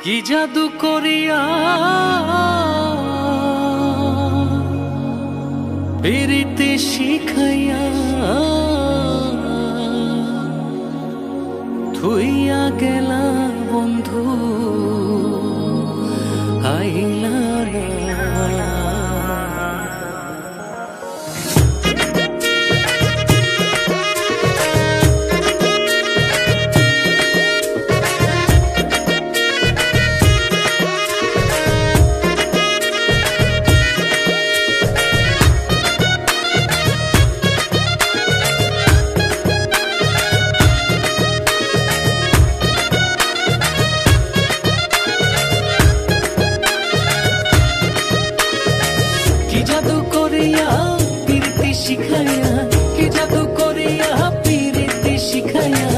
কি জাদু করিয়া প্রীতি শিখাইয়া থুইয়া গেলা বন্ধু আইলা না। কি জাদু করিয়া প্রীতি শিখাইয়া, কি জাদু করিয়া প্রীতি শিখাইয়া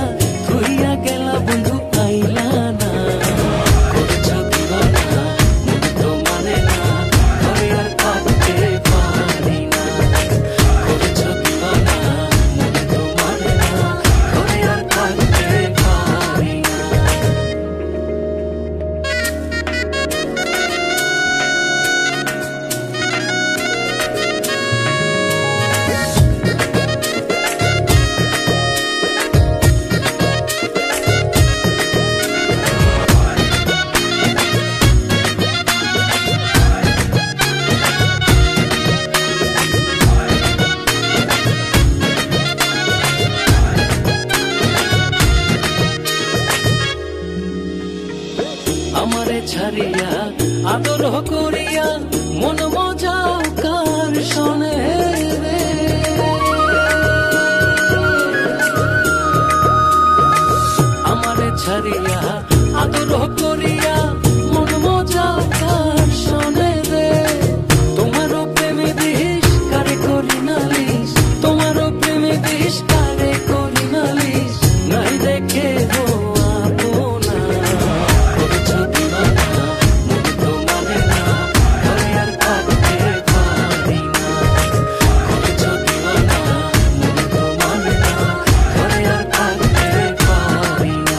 থুইয়া গেলা বন্ধু আইলা না। করেছ দিওয়ানা মন তো মানে না, ঘরে আর থাকতে পারি না। করেছ দিওয়ানা মন তো মানে না, ঘরে আর থাকতে পারি না। আমারে ছাড়িয়া আদর করিয়া মন মজাও কার শোনে রে। আমারে ছাড়িয়া আদর করিয়া মন মজাও কার শোনে রে। তোমারও প্রেমে বিষ কারে করি নালিশ, তোমারও প্রেমে বিষ কারে করি নালিশ, নাই দেখে গো আপনা। করেছ দিওয়ানা মন তো মানে না, ঘরে আর থাকতে পারি না। করেছ দিওয়ানা মন তো মানে না, ঘরে আর থাকতে পারি না।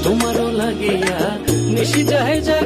তোমারও লাগিয়া নিশি যায় যায়